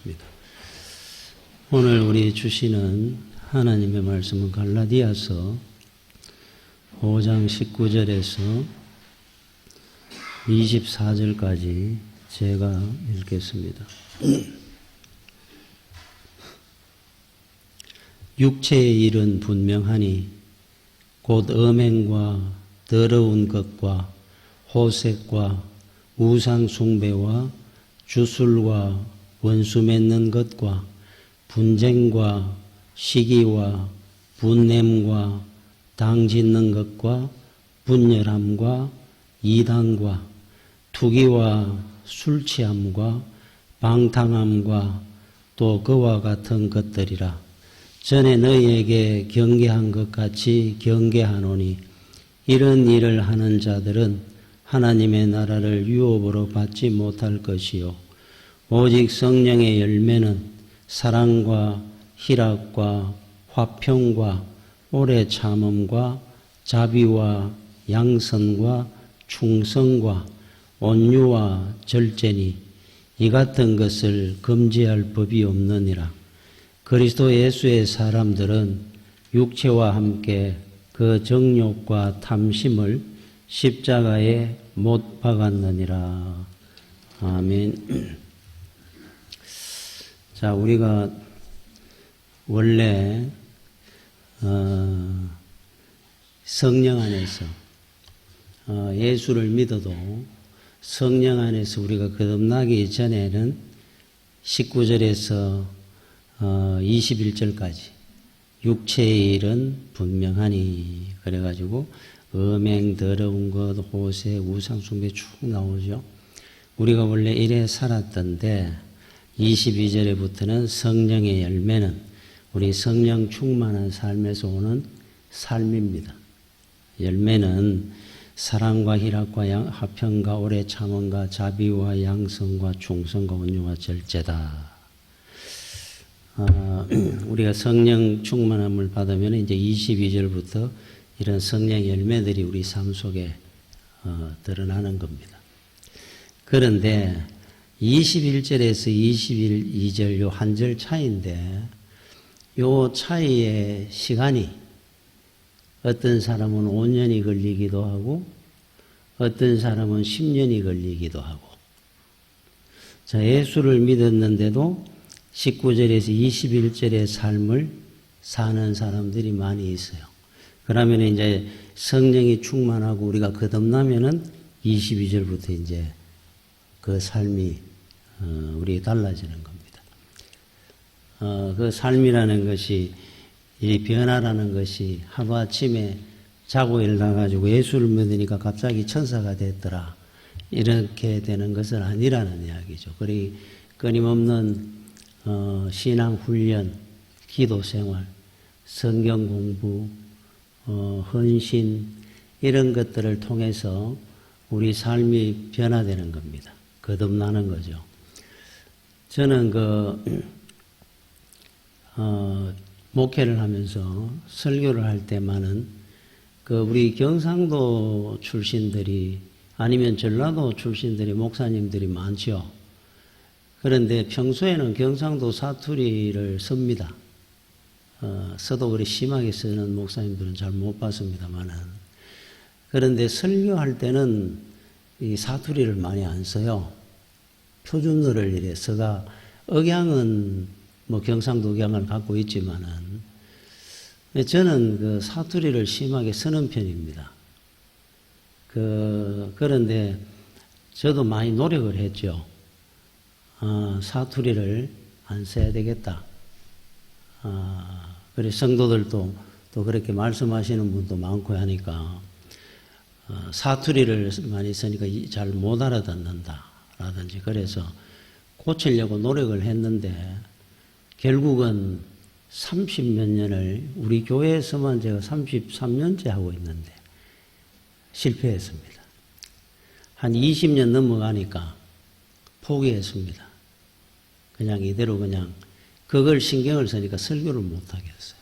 기도하겠습니다. 오늘 우리 주시는 하나님의 말씀은 갈라디아서 5장 19절에서 24절까지 제가 읽겠습니다. 육체의 일은 분명하니 곧 음행과 더러운 것과 호색과 우상 숭배와 주술과 원수 맺는 것과 분쟁과 시기와 분냄과 당 짓는 것과 분열함과 이단과 투기와 술 취함과 방탕함과 또 그와 같은 것들이라. 전에 너희에게 경계한 것 같이 경계하노니 이런 일을 하는 자들은 하나님의 나라를 유업으로 받지 못할 것이요 오직 성령의 열매는 사랑과 희락과 화평과 오래 참음과 자비와 양선과 충성과 온유와 절제니 이 같은 것을 금지할 법이 없느니라. 그리스도 예수의 사람들은 육체와 함께 그 정욕과 탐심을 십자가에 못 박았느니라. 아멘. 자, 우리가 원래 성령 안에서 예수를 믿어도 성령 안에서 우리가 거듭나기 전에는 19절에서 21절까지 육체의 일은 분명하니 그래가지고 음행, 더러운 것, 호세, 우상숭배 쭉 나오죠. 우리가 원래 이래 살았던데 22절에부터는 성령의 열매는 우리 성령 충만한 삶에서 오는 삶입니다. 열매는 사랑과 희락과 화평과 오래 참음과 자비와 양성과 충성과 온유와 절제다. 우리가 성령 충만함을 받으면 이제 22절부터 이런 성령 열매들이 우리 삶 속에 드러나는 겁니다. 그런데 21절에서 22절 요 한 절 차이인데 요 차이의 시간이 어떤 사람은 5년이 걸리기도 하고 어떤 사람은 10년이 걸리기도 하고 자, 예수를 믿었는데도 19절에서 21절의 삶을 사는 사람들이 많이 있어요. 그러면 이제 성령이 충만하고 우리가 거듭나면은 22절부터 이제 그 삶이 우리 달라지는 겁니다. 그 삶이라는 것이 이 변화라는 것이 하루아침에 자고 일어나가지고 예수를 믿으니까 갑자기 천사가 됐더라 이렇게 되는 것은 아니라는 이야기죠. 그리고 끊임없는 신앙 훈련, 기도 생활, 성경 공부, 헌신 이런 것들을 통해서 우리 삶이 변화되는 겁니다. 거듭나는 거죠. 저는 목회를 하면서 설교를 할 때만은 우리 경상도 출신들이 아니면 전라도 출신들이 목사님들이 많죠. 그런데 평소에는 경상도 사투리를 씁니다. 써도 그리 심하게 쓰는 목사님들은 잘 못 봤습니다만은. 그런데 설교할 때는 이 사투리를 많이 안 써요. 표준어를 이래 써가 억양은 경상도 억양을 갖고 있지만은 저는 사투리를 심하게 쓰는 편입니다. 그런데 저도 많이 노력을 했죠. 사투리를 안 써야 되겠다. 그래 성도들도 또 그렇게 말씀하시는 분도 많고 하니까 사투리를 많이 쓰니까 잘 못 알아듣는다 라든지 그래서 고치려고 노력을 했는데 결국은 30몇 년을 우리 교회에서만 제가 33년째 하고 있는데 실패했습니다. 한 20년 넘어가니까 포기했습니다. 그냥 이대로 그냥 그걸 신경을 쓰니까 설교를 못하겠어요.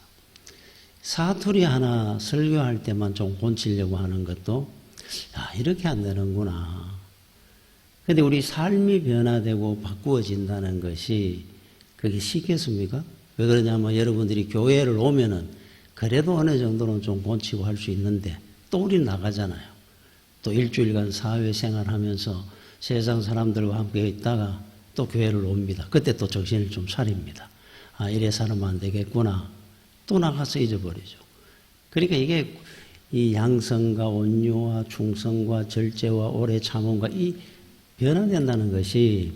사투리 하나 설교할 때만 좀 고치려고 하는 것도 이렇게 안 되는구나. 근데 우리 삶이 변화되고 바꾸어진다는 것이 그게 쉽겠습니까? 왜 그러냐면 여러분들이 교회를 오면은 그래도 어느 정도는 좀 고치고 할 수 있는데 또 우리 나가잖아요. 또 일주일간 사회생활 하면서 세상 사람들과 함께 있다가 또 교회를 옵니다. 그때 또 정신을 좀 차립니다. 아, 이래 살면 안 되겠구나. 또 나가서 잊어버리죠. 그러니까 이게 이 양성과 온유와 충성과 절제와 오래 참음과 이 변화된다는 것이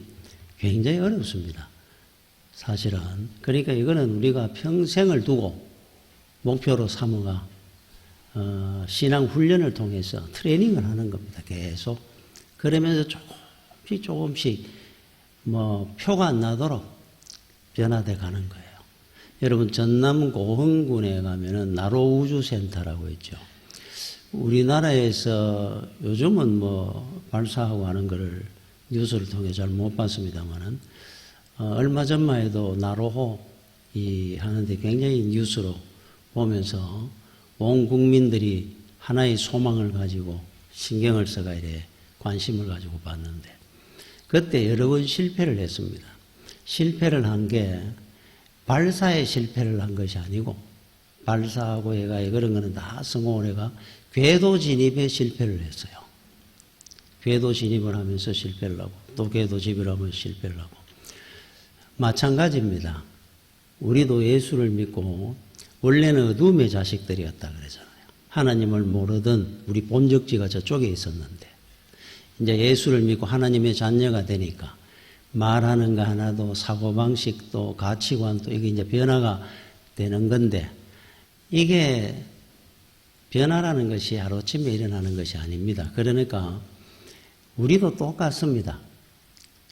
굉장히 어렵습니다. 사실은. 그러니까 이거는 우리가 평생을 두고 목표로 삼어가 신앙 훈련을 통해서 트레이닝을 하는 겁니다. 계속. 그러면서 조금씩 뭐 표가 안 나도록 변화돼 가는 거예요. 여러분 전남 고흥군에 가면은 나로우주센터라고 있죠. 우리나라에서 요즘은 뭐 발사하고 하는 거를 뉴스를 통해 잘 못 봤습니다만은 얼마 전만 해도 나로호 하는데 굉장히 뉴스로 보면서 온 국민들이 하나의 소망을 가지고 신경을 써가 이래 관심을 가지고 봤는데 그때 여러 번 실패를 했습니다. 실패를 한 게 발사에 실패를 한 것이 아니고 발사하고 해가 그런 거는 다 성공을 해가 궤도 진입에 실패를 했어요. 궤도 진입을 하면서 실패를 하고 또 궤도 진입을 하면 실패를 하고 마찬가지입니다. 우리도 예수를 믿고 원래는 어둠의 자식들이었다 그러잖아요. 하나님을 모르던 우리 본적지가 저쪽에 있었는데 이제 예수를 믿고 하나님의 자녀가 되니까 말하는 거 하나도 사고방식도 가치관도 이게 이제 변화가 되는 건데 이게 변화라는 것이 하루아침에 일어나는 것이 아닙니다. 그러니까 우리도 똑같습니다.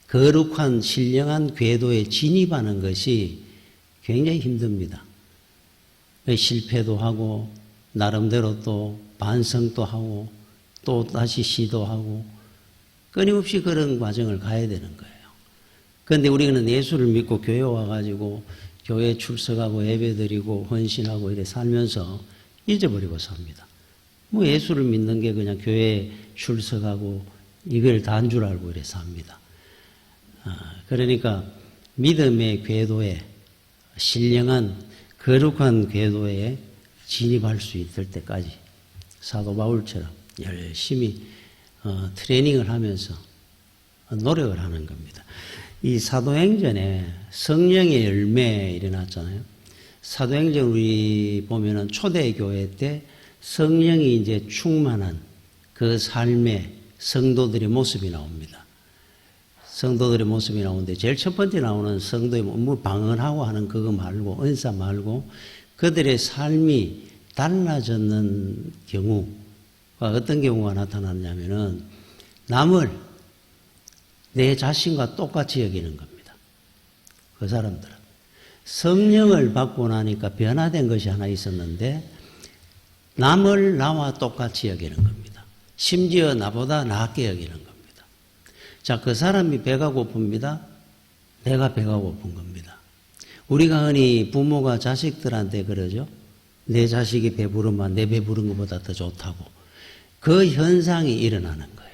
거룩한 신령한 궤도에 진입하는 것이 굉장히 힘듭니다. 실패도 하고 나름대로 또 반성도 하고 또 다시 시도하고 끊임없이 그런 과정을 가야 되는 거예요. 그런데 우리는 예수를 믿고 교회 와가지고 교회 출석하고 예배드리고 헌신하고 이래 살면서 잊어버리고 삽니다. 뭐 예수를 믿는 게 그냥 교회에 출석하고 이걸 다인 줄 알고 이래 삽니다. 그러니까 믿음의 궤도에 신령한 거룩한 궤도에 진입할 수 있을 때까지 사도 바울처럼 열심히 트레이닝을 하면서 노력을 하는 겁니다. 이 사도행전에 성령의 열매 일어났잖아요. 사도행전 우리 보면은 초대교회 때 성령이 이제 충만한 그 삶의 성도들의 모습이 나옵니다. 성도들의 모습이 나오는데 제일 첫 번째 나오는 성도의 뭐 방언하고 하는 그거 말고 은사 말고 그들의 삶이 달라졌는 경우가 어떤 경우가 나타났냐면은 남을 내 자신과 똑같이 여기는 겁니다. 그 사람들은 성령을 받고 나니까 변화된 것이 하나 있었는데 남을 나와 똑같이 여기는 겁니다. 심지어 나보다 낫게 여기는 겁니다. 자, 그 사람이 배가 고픕니다. 내가 배가 고픈 겁니다. 우리가 흔히 부모가 자식들한테 그러죠. 내 자식이 배부르면 내 배부른 것보다 더 좋다고. 그 현상이 일어나는 거예요.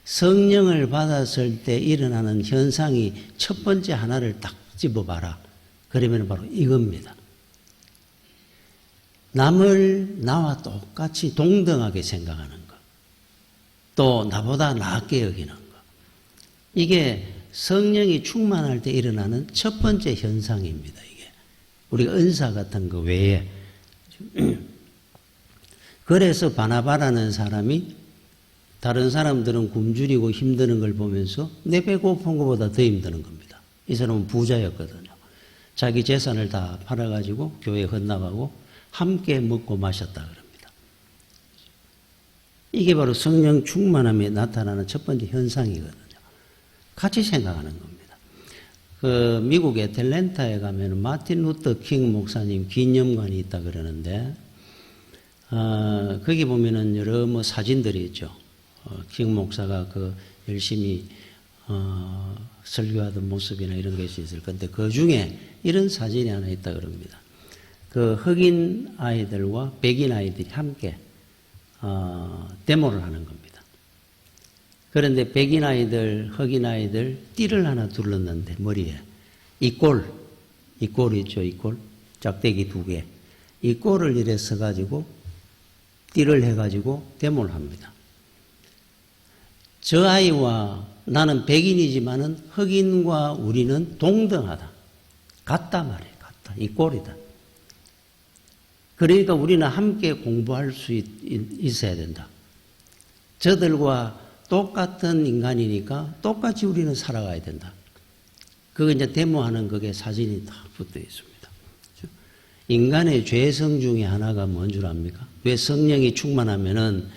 성령을 받았을 때 일어나는 현상이 첫 번째 하나를 딱 집어봐라. 그러면 바로 이겁니다. 남을 나와 똑같이 동등하게 생각하는 것. 또 나보다 낫게 여기는 것. 이게 성령이 충만할 때 일어나는 첫 번째 현상입니다. 이게 우리가 은사 같은 거 외에 그래서 바나바라는 사람이 다른 사람들은 굶주리고 힘드는 걸 보면서 내 배 고픈 것보다 더 힘드는 겁니다. 이 사람은 부자였거든요. 자기 재산을 다 팔아가지고 교회에 헌납하고 함께 먹고 마셨다 그럽니다. 이게 바로 성령 충만함에 나타나는 첫 번째 현상이거든요. 같이 생각하는 겁니다. 그 미국 애틀랜타에 가면 마틴 루터 킹 목사님 기념관이 있다 그러는데 거기 보면은 여러 뭐 사진들이 있죠. 킹 목사가 그 열심히 설교하던 모습이나 이런 것이 있을 건데 그 중에 이런 사진이 하나 있다 그럽니다. 그 흑인 아이들과 백인 아이들이 함께 데모를 하는 겁니다. 그런데 백인 아이들, 흑인 아이들 띠를 하나 둘렀는데 머리에 이 꼴 있죠, 이 꼴. 짝대기 2개. 이 꼴을 이래 써가지고, 띠를 해가지고 데모를 합니다. 저 아이와 나는 백인이지만은 흑인과 우리는 동등하다. 같다 말이에요, 같다. 이 꼴이다. 그러니까 우리는 함께 공부할 수 있어야 된다. 저들과 똑같은 인간이니까 똑같이 우리는 살아가야 된다. 그거 이제 데모하는 그게 사진이 다 붙어 있습니다. 인간의 죄성 중에 하나가 뭔 줄 압니까? 왜 성령이 충만하면은,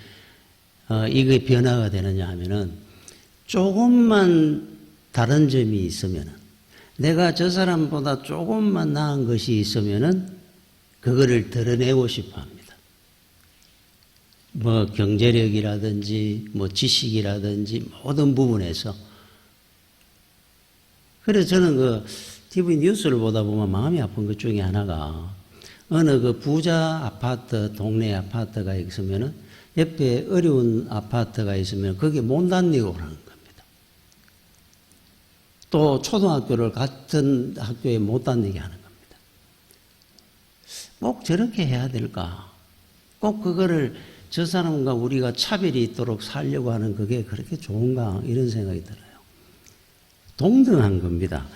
이게 변화가 되느냐 하면은, 조금만 다른 점이 있으면은, 내가 저 사람보다 조금만 나은 것이 있으면은, 그거를 드러내고 싶어 합니다. 뭐, 경제력이라든지, 뭐, 지식이라든지, 모든 부분에서. 그래서 저는 그, TV 뉴스를 보다 보면 마음이 아픈 것 중에 하나가, 어느 그 부자 아파트, 동네 아파트가 있으면은, 옆에 어려운 아파트가 있으면, 거기에 못 다니고 하는 겁니다. 또, 초등학교를 같은 학교에 못 다니게 하는 겁니다. 꼭 저렇게 해야 될까? 꼭 그거를 저 사람과 우리가 차별이 있도록 살려고 하는 그게 그렇게 좋은가? 이런 생각이 들어요. 동등한 겁니다.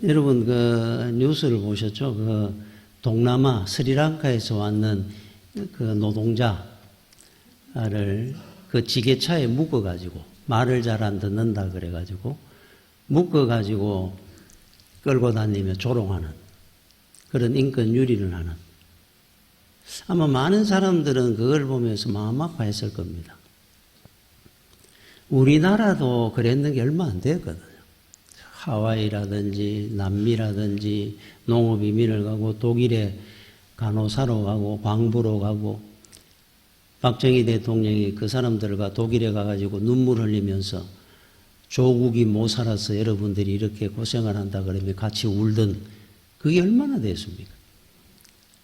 여러분 그 뉴스를 보셨죠? 그 동남아 스리랑카에서 왔는 그 노동자를 그 지게차에 묶어가지고 말을 잘 안 듣는다 그래가지고 묶어가지고 끌고 다니며 조롱하는 그런 인권 유린을 하는 아마 많은 사람들은 그걸 보면서 마음 아파했을 겁니다. 우리나라도 그랬는 게 얼마 안 됐거든요. 하와이라든지 남미라든지 농업 이민을 가고 독일에 간호사로 가고 광부로 가고 박정희 대통령이 그 사람들과 독일에 가가지고 눈물 흘리면서 조국이 못 살아서 여러분들이 이렇게 고생을 한다 그러면 같이 울던 그게 얼마나 됐습니까?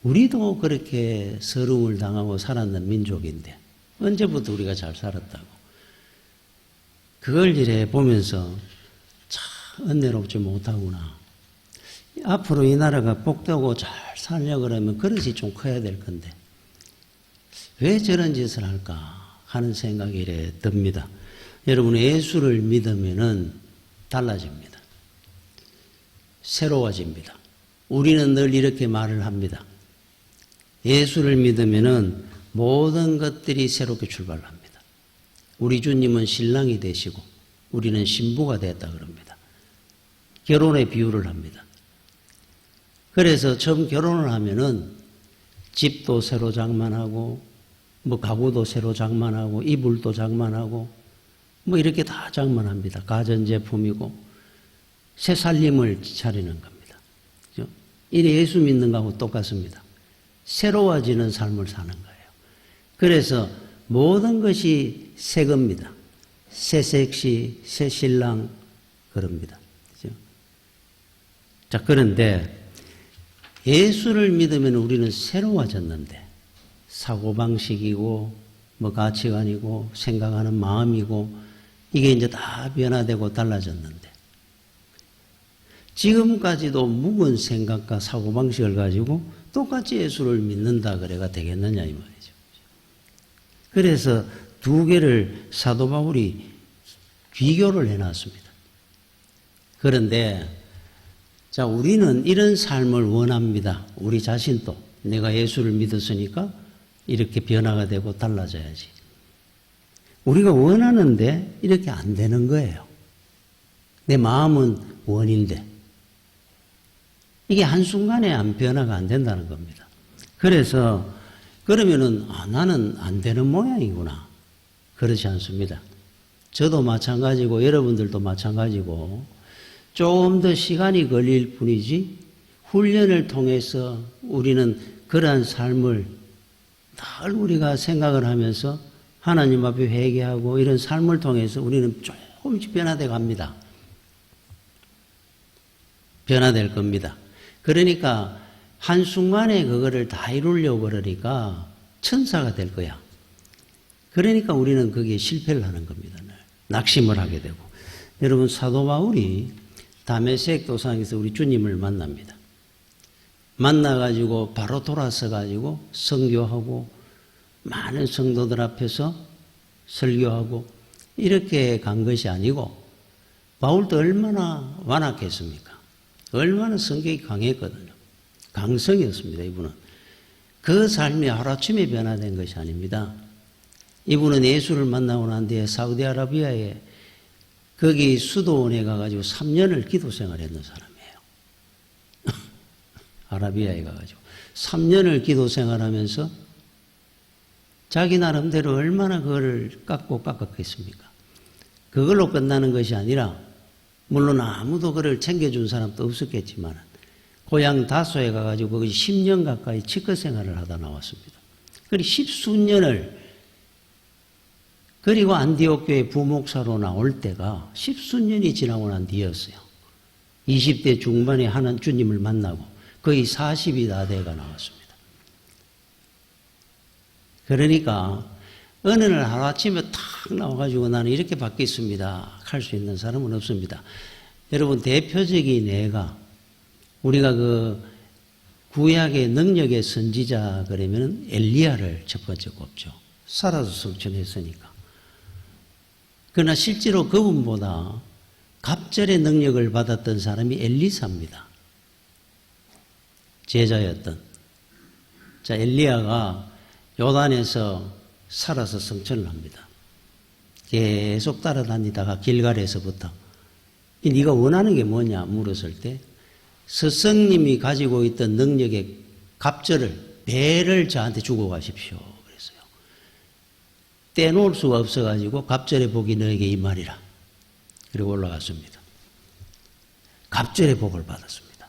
우리도 그렇게 서름을 당하고 살았는 민족인데 언제부터 우리가 잘 살았다고. 그걸 이래 보면서 참 은혜롭지 못하구나. 앞으로 이 나라가 복되고 잘 살려고 그러면 그릇이 좀 커야 될 건데 왜 저런 짓을 할까 하는 생각이 이래 듭니다. 여러분 예수를 믿으면은 달라집니다. 새로워집니다. 우리는 늘 이렇게 말을 합니다. 예수를 믿으면은 모든 것들이 새롭게 출발합니다. 우리 주님은 신랑이 되시고 우리는 신부가 됐다 그럽니다. 결혼의 비유를 합니다. 그래서 처음 결혼을 하면은 집도 새로 장만하고 뭐 가구도 새로 장만하고 이불도 장만하고 뭐 이렇게 다 장만합니다. 가전제품이고 새 살림을 차리는 겁니다. 그죠? 이래 예수 믿는 거하고 똑같습니다. 새로워지는 삶을 사는 거예요. 그래서 모든 것이 새 겁니다. 새 섹시, 새 신랑 그럽니다. 그죠? 자, 그런데 예수를 믿으면 우리는 새로워졌는데 사고방식이고 뭐 가치관이고 생각하는 마음이고 이게 이제 다 변화되고 달라졌는데 지금까지도 묵은 생각과 사고방식을 가지고 똑같이 예수를 믿는다 그래가 되겠느냐 이 말이죠. 그래서 두 개를 사도 바울이 비교를 해놨습니다. 그런데 자 우리는 이런 삶을 원합니다. 우리 자신도 내가 예수를 믿었으니까 이렇게 변화가 되고 달라져야지. 우리가 원하는데 이렇게 안 되는 거예요. 내 마음은 원인데 이게 한순간에 안 변화가 안 된다는 겁니다. 그래서 그러면은 나는 안 되는 모양이구나. 그렇지 않습니다. 저도 마찬가지고 여러분들도 마찬가지고 조금 더 시간이 걸릴 뿐이지 훈련을 통해서 우리는 그러한 삶을 늘 우리가 생각을 하면서 하나님 앞에 회개하고 이런 삶을 통해서 우리는 조금씩 변화돼 갑니다. 변화될 겁니다. 그러니까 한순간에 그거를 다 이루려고 그러니까 천사가 될 거야. 그러니까 우리는 거기에 실패를 하는 겁니다. 낙심을 하게 되고. 여러분 사도 바울이 다메섹 도상에서 우리 주님을 만납니다. 만나가지고 바로 돌아서가지고 선교하고 많은 성도들 앞에서 설교하고 이렇게 간 것이 아니고 바울도 얼마나 완악했습니까? 얼마나 성격이 강했거든요. 강성이었습니다. 이분은. 그 삶이 하루아침에 변화된 것이 아닙니다. 이분은 예수를 만나고 난 뒤에 사우디아라비아에 거기 수도원에 가가지고 3년을 기도 생활했던 사람이에요. 아라비아에 가가지고 3년을 기도 생활하면서 자기 나름대로 얼마나 그거를 깎았겠습니까? 그걸로 끝나는 것이 아니라 물론 아무도 그를 챙겨준 사람도 없었겠지만 고향 다소에 가가지고 거기 10년 가까이 치과 생활을 하다 나왔습니다. 그리고 10수년을 그리고 안디옥 교회 부목사로 나올 때가 10수년이 지나고 난 뒤였어요. 20대 중반에 하는 주님을 만나고 거의 40이 다 돼가 나왔습니다. 그러니까 어느 날 하루아침에 탁 나와가지고 나는 이렇게 바뀌었습니다 할 수 있는 사람은 없습니다. 여러분 대표적인 예가 우리가 그 구약의 능력의 선지자 그러면 엘리야를 첫 번째 꼽죠. 살아서 성천했으니까. 그러나 실제로 그분보다 갑절의 능력을 받았던 사람이 엘리사입니다. 제자였던. 자, 엘리야가 요단에서 살아서 성천을 합니다. 계속 따라다니다가 길갈에서부터 네가 원하는 게 뭐냐 물었을 때 스승님이 가지고 있던 능력의 갑절을 배를 저한테 주고 가십시오 그랬어요. 떼놓을 수가 없어가지고 갑절의 복이 너에게 임하리라. 그리고 올라갔습니다. 갑절의 복을 받았습니다.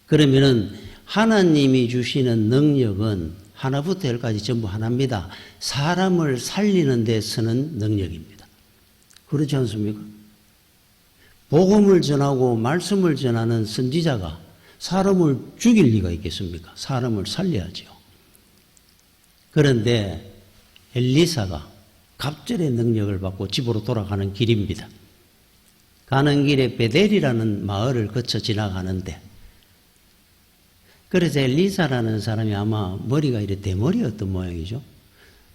그러면은 하나님이 주시는 능력은 하나부터 열까지 전부 하나입니다. 사람을 살리는 데 쓰는 능력입니다. 그렇지 않습니까? 복음을 전하고 말씀을 전하는 선지자가 사람을 죽일 리가 있겠습니까? 사람을 살려야죠. 그런데 엘리사가 갑절의 능력을 받고 집으로 돌아가는 길입니다. 가는 길에 베델이라는 마을을 거쳐 지나가는데 그래서 엘리사라는 사람이 아마 머리가 이렇게 대머리였던 모양이죠.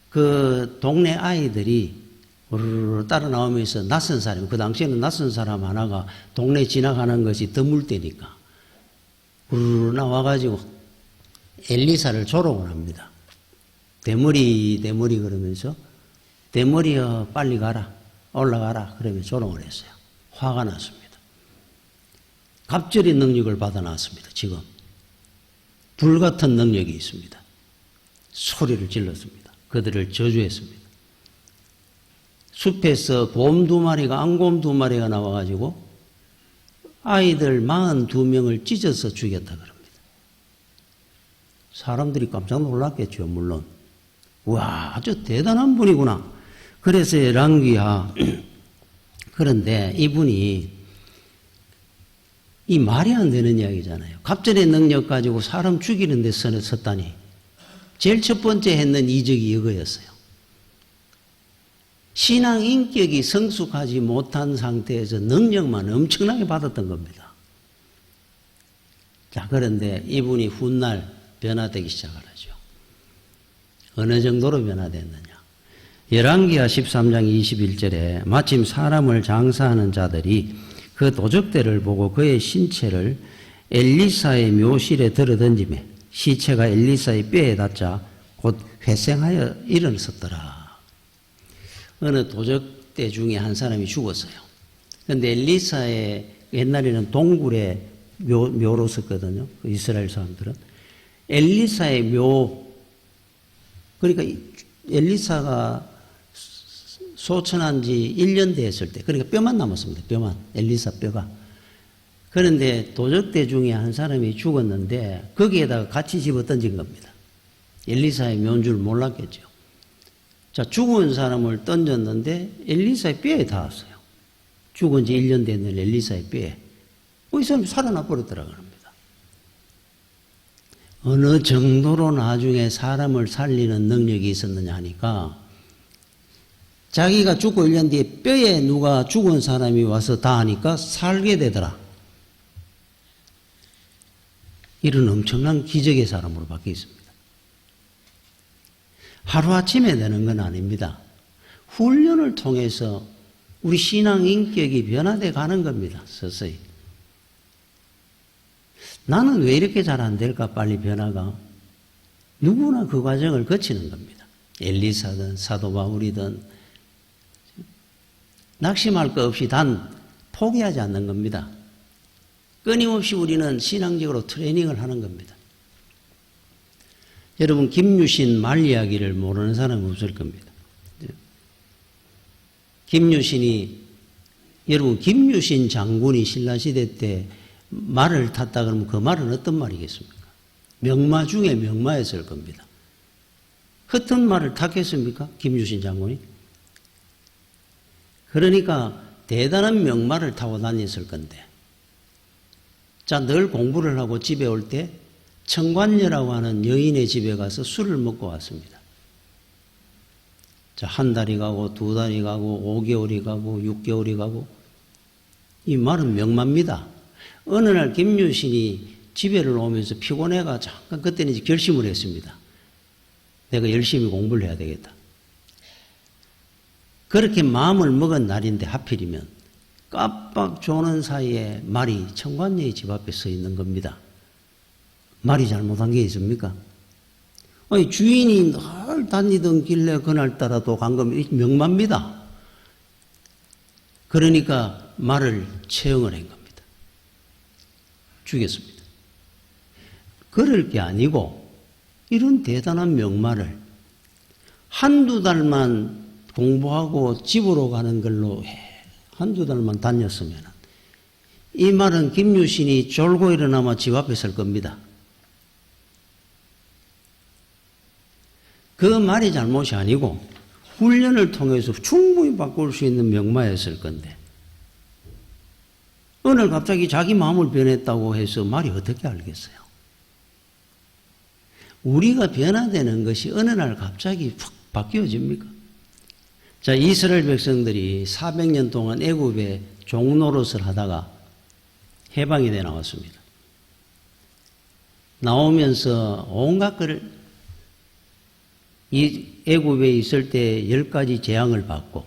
그 동네 아이들이 따라 나오면서 낯선 사람, 그 당시에는 낯선 사람 하나가 동네 지나가는 것이 드물 때니까 나와가지고 엘리사를 조롱을 합니다. 대머리 그러면서 대머리여 빨리 가라 올라가라 그러면 조롱을 했어요. 화가 났습니다. 갑절의 능력을 받아 나왔습니다. 지금 불같은 능력이 있습니다. 소리를 질렀습니다. 그들을 저주했습니다. 숲에서 곰 2마리가 앙곰 2마리가 나와가지고 아이들 42명을 찢어서 죽였다 그럽니다. 사람들이 깜짝 놀랐겠죠. 물론 와 아주 대단한 분이구나. 그래서 랑귀하 그런데 이분이 이 말이 안 되는 이야기잖아요. 갑절의 능력 가지고 사람 죽이는 데 섰다니. 제일 첫 번째 했는 이적이 이거였어요. 신앙 인격이 성숙하지 못한 상태에서 능력만 엄청나게 받았던 겁니다. 자, 그런데 이분이 훗날 변화되기 시작하죠. 어느 정도로 변화됐느냐. 열왕기하 13장 21절에 마침 사람을 장사하는 자들이 그 도적대를 보고 그의 신체를 엘리사의 묘실에 들어던지매 시체가 엘리사의 뼈에 닿자 곧 회생하여 일어섰더라. 어느 도적대 중에 한 사람이 죽었어요. 그런데 엘리사의 옛날에는 동굴에 묘로 썼거든요. 이스라엘 사람들은. 엘리사의 묘, 그러니까 엘리사가 소천한 지 1년 됐을 때, 그러니까 뼈만 남았습니다. 뼈만. 엘리사 뼈가. 그런데 도적대 중에 한 사람이 죽었는데 거기에다가 같이 집어 던진 겁니다. 엘리사의 묘인 줄 몰랐겠죠. 자, 죽은 사람을 던졌는데 엘리사의 뼈에 닿았어요. 죽은 지 1년 됐는 엘리사의 뼈에. 이 사람이 살아나 버렸더라고요. 어느 정도로 나중에 사람을 살리는 능력이 있었느냐 하니까 자기가 죽고 1년 뒤에 뼈에 누가 죽은 사람이 와서 닿으니까 살게 되더라. 이런 엄청난 기적의 사람으로 바뀌었습니다. 하루아침에 되는 건 아닙니다. 훈련을 통해서 우리 신앙 인격이 변화돼 가는 겁니다. 서서히. 나는 왜 이렇게 잘 안 될까 빨리 변화가? 누구나 그 과정을 거치는 겁니다. 엘리사든 사도 바울이든 낙심할 것 없이 단 포기하지 않는 겁니다. 끊임없이 우리는 신앙적으로 트레이닝을 하는 겁니다. 여러분 김유신 말 이야기를 모르는 사람은 없을 겁니다. 여러분 김유신 장군이 신라시대 때 말을 탔다 그러면 그 말은 어떤 말이겠습니까? 명마 중에 명마였을 겁니다. 흩은 말을 탔겠습니까? 김유신 장군이? 그러니까 대단한 명마를 타고 다녔을 건데, 자, 늘 공부를 하고 집에 올 때 청관녀라고 하는 여인의 집에 가서 술을 먹고 왔습니다. 자, 한 달이 가고 두 달이 가고 5개월이 가고 6개월이 가고, 이 말은 명마입니다. 어느 날 김유신이 집에를 오면서 피곤해가 잠깐 그때는 이제 결심을 했습니다. 내가 열심히 공부를 해야 되겠다. 그렇게 마음을 먹은 날인데 하필이면 깜빡 조는 사이에 말이 청관녀의 집 앞에 서 있는 겁니다. 말이 잘못한 게 있습니까? 아니, 주인이 늘 다니던 길래 그날따라도 간 거면 명마입니다. 그러니까 말을 처형을 한 겁니다. 죽였습니다. 그럴 게 아니고 이런 대단한 명마를 한두 달만 공부하고 집으로 가는 걸로 한두 달만 다녔으면 이 말은 김유신이 졸고 일어나면 집 앞에 설 겁니다. 그 말이 잘못이 아니고 훈련을 통해서 충분히 바꿀 수 있는 명마였을 건데, 오늘 갑자기 자기 마음을 변했다고 해서 말이 어떻게 알겠어요? 우리가 변화되는 것이 어느 날 갑자기 푹 바뀌어집니까? 자, 이스라엘 백성들이 400년 동안 애굽에 종노릇을 하다가 해방이 돼 나왔습니다. 나오면서 온갖 것을 이 애굽에 있을 때 10가지 재앙을 받고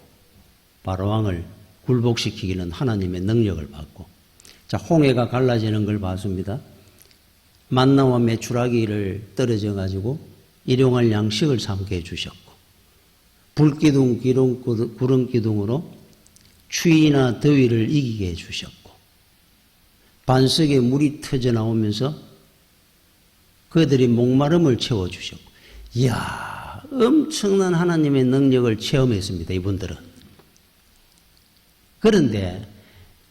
바로왕을 굴복시키기는 하나님의 능력을 받고, 자, 홍해가 갈라지는 걸 봤습니다. 만나와 메추라기를 떨어져 가지고 일용할 양식을 삼게 해주셨고, 불기둥, 구름기둥으로 추위나 더위를 이기게 해주셨고, 반석에 물이 터져 나오면서 그들이 목마름을 채워주셨고, 이야, 엄청난 하나님의 능력을 체험했습니다, 이분들은. 그런데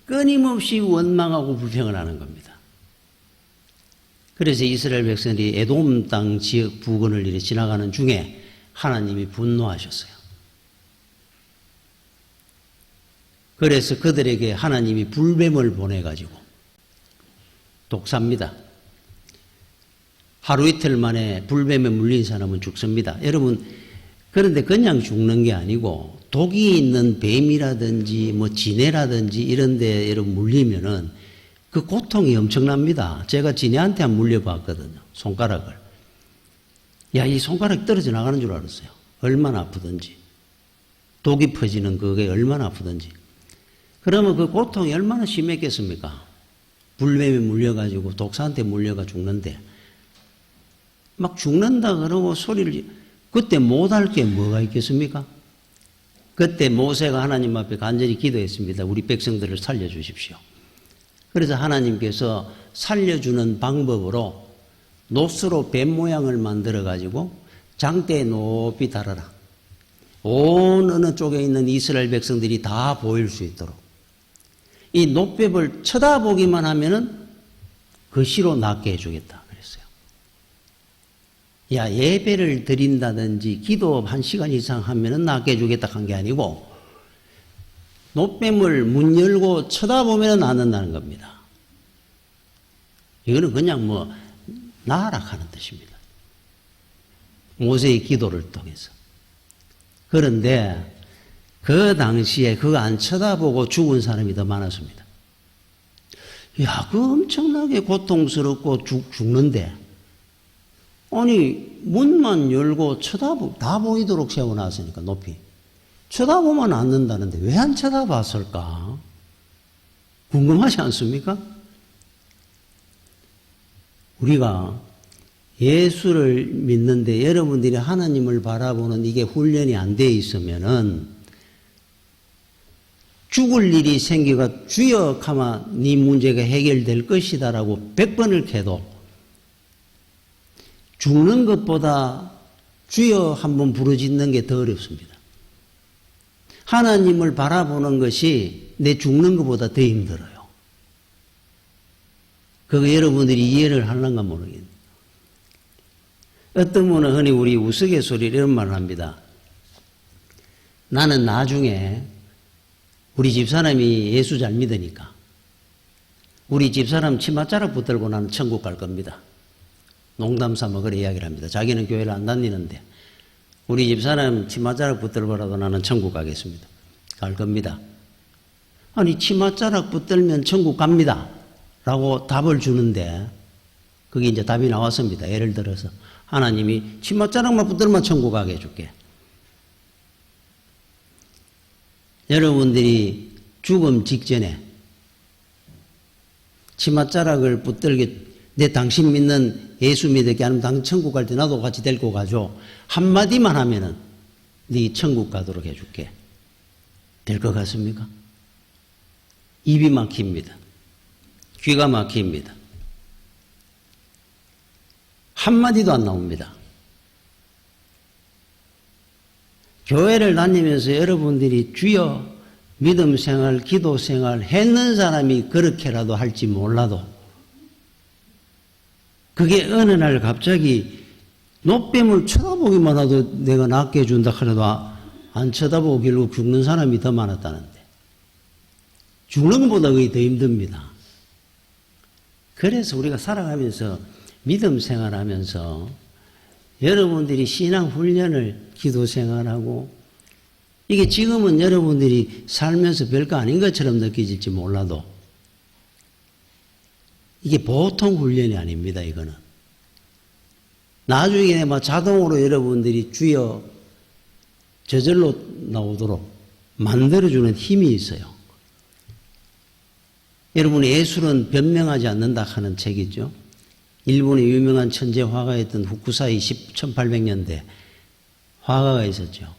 끊임없이 원망하고 불평을 하는 겁니다. 그래서 이스라엘 백성들이 에돔 땅 지역 부근을 이렇게 지나가는 중에 하나님이 분노하셨어요. 그래서 그들에게 하나님이 불뱀을 보내가지고 독사입니다. 하루 이틀 만에 불뱀에 물린 사람은 죽습니다. 여러분, 그런데 그냥 죽는 게 아니고 독이 있는 뱀이라든지 뭐 지네라든지 이런 데 여러분 물리면은 그 고통이 엄청납니다. 제가 지네한테 한 물려봤거든요. 손가락을. 야, 이 손가락이 떨어져 나가는 줄 알았어요. 얼마나 아프든지. 독이 퍼지는 그게 얼마나 아프든지. 그러면 그 고통이 얼마나 심했겠습니까? 불뱀에 물려가지고 독사한테 물려가 죽는데 막 죽는다 그러고 소리를, 그때 못할 게 뭐가 있겠습니까? 그때 모세가 하나님 앞에 간절히 기도했습니다. 우리 백성들을 살려주십시오. 그래서 하나님께서 살려주는 방법으로 노스로 뱀 모양을 만들어가지고 장대에 높이 달아라. 온 어느 쪽에 있는 이스라엘 백성들이 다 보일 수 있도록. 이 노뱀을 쳐다보기만 하면은 그 시로 낫게 해주겠다 그랬어요. 야, 예배를 드린다든지 기도 1시간 이상 하면은 낫게 해주겠다 한 게 아니고 노뱀을 문 열고 쳐다보면 낫는다는 겁니다. 이거는 그냥 뭐 나아락하는 뜻입니다. 모세의 기도를 통해서. 그런데 그 당시에 그거 안 쳐다보고 죽은 사람이 더 많았습니다. 야, 그 엄청나게 고통스럽고 죽는데, 아니, 문만 열고 다 보이도록 세워놨으니까, 높이. 쳐다보면 않는다는데, 왜 안 쳐다봤을까? 궁금하지 않습니까? 우리가 예수를 믿는데 여러분들이 하나님을 바라보는 이게 훈련이 안 돼 있으면은 죽을 일이 생기가 주여 하면 네 문제가 해결될 것이다라고 100번을 캐도 죽는 것보다 주여 한번 부르짖는 게 더 어렵습니다. 하나님을 바라보는 것이 내 죽는 것보다 더 힘들어요. 그거 여러분들이 이해를 하는가 모르겠네요. 어떤 분은 흔히 우리 우스갯소리를 이런 말을 합니다. 나는 나중에 우리 집사람이 예수 잘 믿으니까 우리 집사람 치맛자락 붙들고 나는 천국 갈 겁니다. 농담 삼아 그래 이야기를 합니다. 자기는 교회를 안 다니는데 우리 집사람 치맛자락 붙들고라도 나는 천국 가겠습니다. 갈 겁니다. 아니 치맛자락 붙들면 천국 갑니다. 라고 답을 주는데 그게 이제 답이 나왔습니다. 예를 들어서 하나님이 치맛자락만 붙들면 천국 가게 해줄게. 여러분들이 죽음 직전에 치맛자락을 붙들게 내 당신 믿는 예수 믿을게 하면 당신 천국 갈 때 나도 같이 데리고 가죠. 한마디만 하면은 네 천국 가도록 해줄게. 될 것 같습니까? 입이 막힙니다. 귀가 막힙니다. 한마디도 안 나옵니다. 교회를 다니면서 여러분들이 주여 믿음 생활, 기도 생활 했는 사람이 그렇게라도 할지 몰라도 그게 어느 날 갑자기 노뱀을 쳐다보기만 해도 내가 낫게 해준다 하려도 안 쳐다보고 결국 죽는 사람이 더 많았다는데 죽는 것보다 그게 더 힘듭니다. 그래서 우리가 살아가면서 믿음 생활하면서 여러분들이 신앙 훈련을 기도 생활하고 이게 지금은 여러분들이 살면서 별거 아닌 것처럼 느껴질지 몰라도 이게 보통 훈련이 아닙니다. 이거는 나중에 막 자동으로 여러분들이 주여 저절로 나오도록 만들어주는 힘이 있어요. 여러분 예술은 변명하지 않는다 하는 책이죠. 일본의 유명한 천재 화가였던 후쿠사이 1800년대 화가가 있었죠.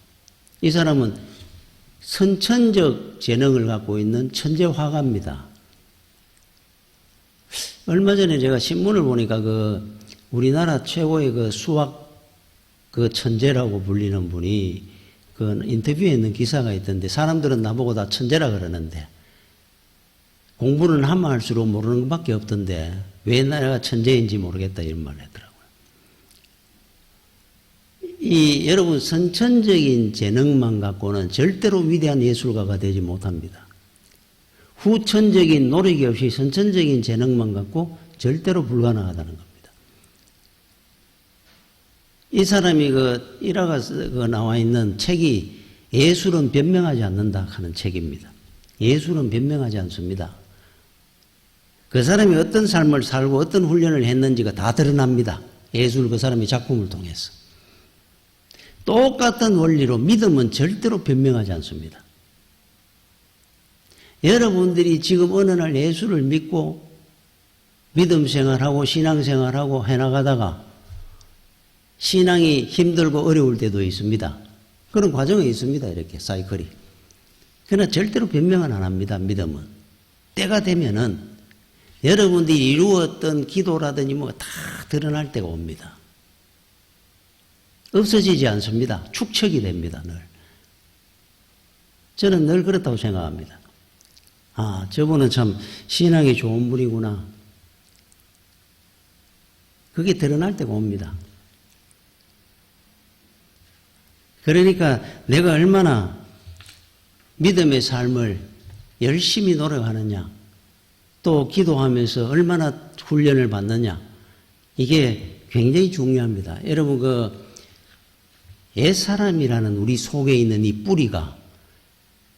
이 사람은 선천적 재능을 갖고 있는 천재 화가입니다. 얼마 전에 제가 신문을 보니까 우리나라 최고의 수학 천재라고 불리는 분이 인터뷰에 있는 기사가 있던데 사람들은 나보고 다 천재라 그러는데 공부는 하면 할수록 모르는 것밖에 없던데 왜 내가 천재인지 모르겠다 이런 말을 했더라고요. 여러분 선천적인 재능만 갖고는 절대로 위대한 예술가가 되지 못합니다. 후천적인 노력이 없이 선천적인 재능만 갖고 절대로 불가능하다는 겁니다. 이 사람이 일화가 나와 있는 책이 예술은 변명하지 않는다 하는 책입니다. 예술은 변명하지 않습니다. 그 사람이 어떤 삶을 살고 어떤 훈련을 했는지가 다 드러납니다. 예술 그 사람의 작품을 통해서. 똑같은 원리로 믿음은 절대로 변명하지 않습니다. 여러분들이 지금 어느 날 예수를 믿고 믿음 생활하고 신앙 생활하고 해나가다가 신앙이 힘들고 어려울 때도 있습니다. 그런 과정이 있습니다. 이렇게 사이클이. 그러나 절대로 변명은 안 합니다. 믿음은. 때가 되면은 여러분들이 이루었던 기도라든지 다 드러날 때가 옵니다. 없어지지 않습니다. 축적이 됩니다. 늘. 저는 늘 그렇다고 생각합니다. 아, 저분은 참 신앙이 좋은 분이구나. 그게 드러날 때가 옵니다. 그러니까 내가 얼마나 믿음의 삶을 열심히 노력하느냐, 또 기도하면서 얼마나 훈련을 받느냐, 이게 굉장히 중요합니다. 여러분, 옛사람이라는 우리 속에 있는 이 뿌리가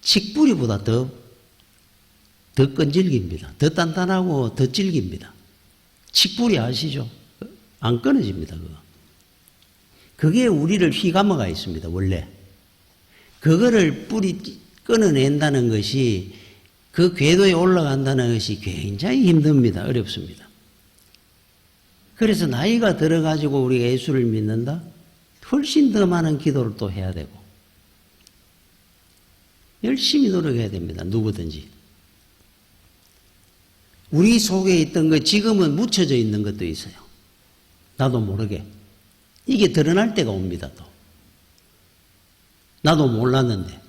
칡뿌리보다 더 더 끈질깁니다. 더 단단하고 더 질깁니다. 칡뿌리 아시죠? 안 끊어집니다. 그게 우리를 휘감아가 있습니다. 원래. 그거를 뿌리 끊어낸다는 것이 그 궤도에 올라간다는 것이 굉장히 힘듭니다. 어렵습니다. 그래서 나이가 들어가지고 우리가 예수를 믿는다? 훨씬 더 많은 기도를 또 해야 되고 열심히 노력해야 됩니다. 누구든지. 우리 속에 있던 것 지금은 묻혀져 있는 것도 있어요. 나도 모르게. 이게 드러날 때가 옵니다. 또. 나도 몰랐는데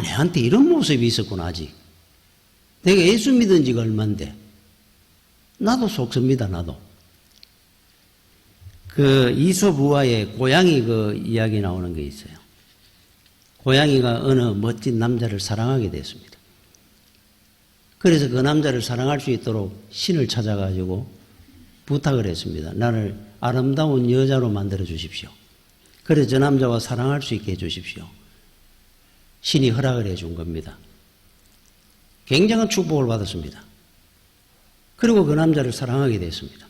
내한테 이런 모습이 있었구나 아직. 내가 예수 믿은 지가 얼만데 나도 속습니다. 나도. 그 이솝우화의 고양이 그 이야기 나오는 게 있어요. 고양이가 어느 멋진 남자를 사랑하게 됐습니다. 그래서 그 남자를 사랑할 수 있도록 신을 찾아가지고 부탁을 했습니다. 나를 아름다운 여자로 만들어 주십시오. 그래서 저 남자와 사랑할 수 있게 해 주십시오. 신이 허락을 해 준 겁니다. 굉장한 축복을 받았습니다. 그리고 그 남자를 사랑하게 됐습니다.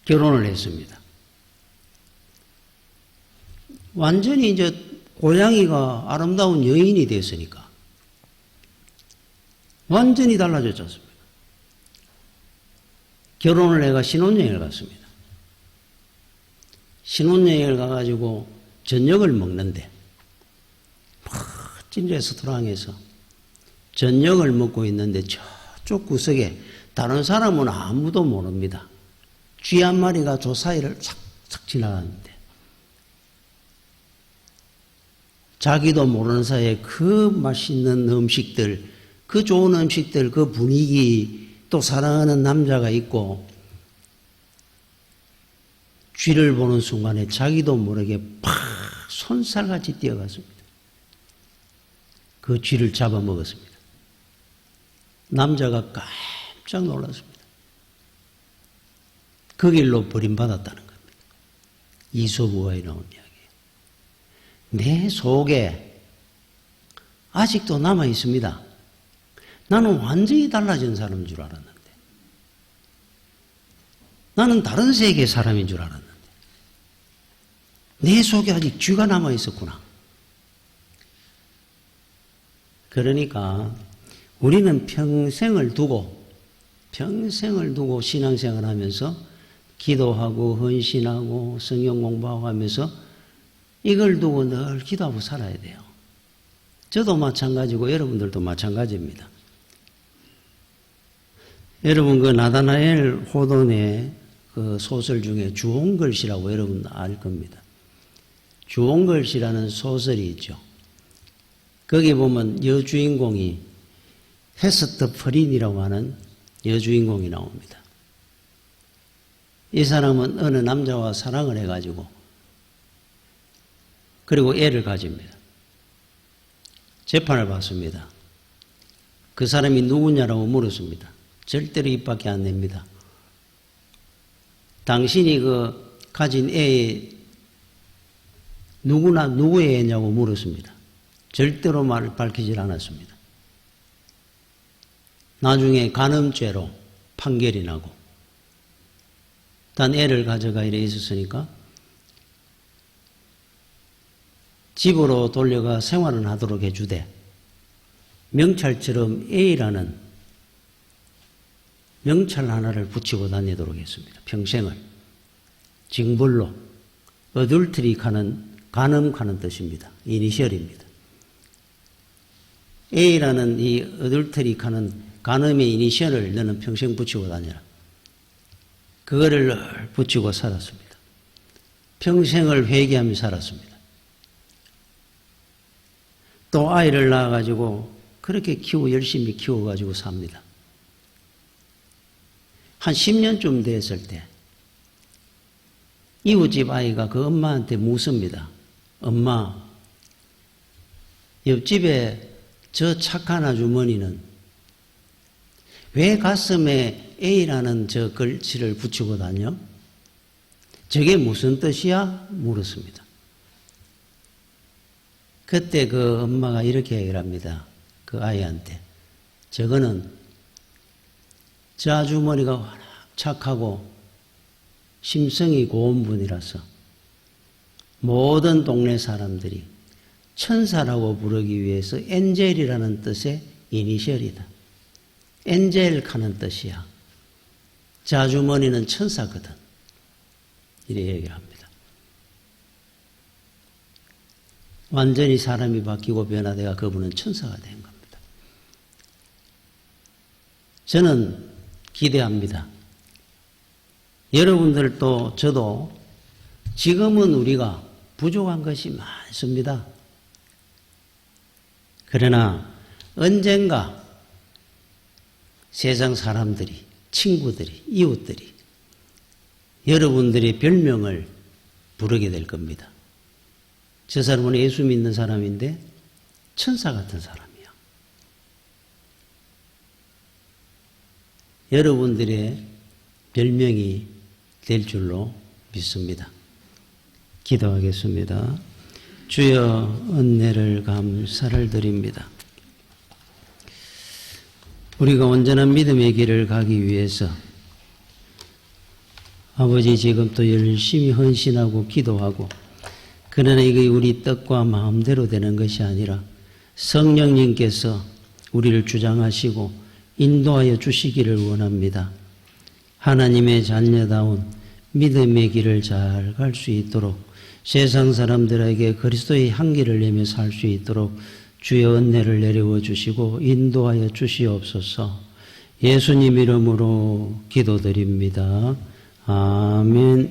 결혼을 했습니다. 완전히 이제 고양이가 아름다운 여인이 됐으니까 완전히 달라졌지 않습니까? 결혼을 해가 신혼여행을 갔습니다. 신혼여행을 가가지고 저녁을 먹는데 멋진 레스토랑에서 저녁을 먹고 있는데 저쪽 구석에 다른 사람은 아무도 모릅니다. 쥐 한 마리가 저 사이를 싹싹 지나가는데 자기도 모르는 사이에 그 맛있는 음식들, 그 좋은 음식들, 그 분위기, 또 사랑하는 남자가 있고 쥐를 보는 순간에 자기도 모르게 팍 손살같이 뛰어갔습니다. 그 쥐를 잡아먹었습니다. 남자가 깜짝 놀랐습니다. 그 길로 버림받았다는 겁니다. 이솝우화에 나온 이야기예요. 내 속에 아직도 남아 있습니다. 나는 완전히 달라진 사람인 줄 알았는데, 나는 다른 세계의 사람인 줄 알았는데, 내 속에 아직 쥐가 남아 있었구나. 그러니까 우리는 평생을 두고 신앙생활 하면서 기도하고 헌신하고 성경 공부하고 하면서 이걸 두고 늘 기도하고 살아야 돼요. 저도 마찬가지고 여러분들도 마찬가지입니다. 여러분 그 나다나엘 호돈의 그 소설 중에 주홍글씨라고 여러분 알 겁니다. 주홍글씨라는 소설이 있죠. 거기 보면 여주인공이 헤스터 프린이라고 하는 여주인공이 나옵니다. 이 사람은 어느 남자와 사랑을 해가지고 그리고 애를 가집니다. 재판을 받습니다. 그 사람이 누구냐라고 물었습니다. 절대로 입 밖에 안 냅니다. 당신이 그 가진 애의 누구의 애냐고 물었습니다. 절대로 말을 밝히질 않았습니다. 나중에 간음죄로 판결이 나고 단 애를 가져가 이래 있었으니까 집으로 돌려가 생활은 하도록 해주되 명찰처럼 A라는 명찰 하나를 붙이고 다니도록 했습니다. 평생을. 징벌로 어덜트릭하는 간음하는 뜻입니다. 이니셜입니다. A라는 이 어덜트릭하는 간음의 이니셜을 너는 평생 붙이고 다녀라. 그거를 늘 붙이고 살았습니다. 평생을 회개하며 살았습니다. 또 아이를 낳아가지고 그렇게 열심히 키워가지고 삽니다. 한 10년쯤 됐을 때 이웃집 아이가 그 엄마한테 묻습니다. 엄마, 옆집에 저 착한 아주머니는 왜 가슴에 A라는 저 글씨를 붙이고 다녀? 저게 무슨 뜻이야? 물었습니다. 그때 그 엄마가 이렇게 얘기를 합니다. 그 아이한테. 저거는 저 아주머니가 워낙 착하고 심성이 고운 분이라서 모든 동네 사람들이 천사라고 부르기 위해서 엔젤이라는 뜻의 이니셜이다. 엔젤하는 뜻이야. 저 아주머니는 천사거든. 이렇게 얘기를 합니다. 완전히 사람이 바뀌고 변화되어 그분은 천사가 된 겁니다. 저는 기대합니다. 여러분들도 저도 지금은 우리가 부족한 것이 많습니다. 그러나 언젠가 세상 사람들이, 친구들이, 이웃들이 여러분들의 별명을 부르게 될 겁니다. 저 사람은 예수 믿는 사람인데 천사 같은 사람이야. 여러분들의 별명이 될 줄로 믿습니다. 기도하겠습니다. 주여, 은혜를 감사를 드립니다. 우리가 온전한 믿음의 길을 가기 위해서 아버지 지금 또 열심히 헌신하고 기도하고, 그러나 이게 우리 뜻과 마음대로 되는 것이 아니라 성령님께서 우리를 주장하시고 인도하여 주시기를 원합니다. 하나님의 자녀다운 믿음의 길을 잘 갈 수 있도록, 세상 사람들에게 그리스도의 향기를 내며 살 수 있도록 주의 은혜를 내려워 주시고 인도하여 주시옵소서. 예수님 이름으로 기도드립니다. 아멘.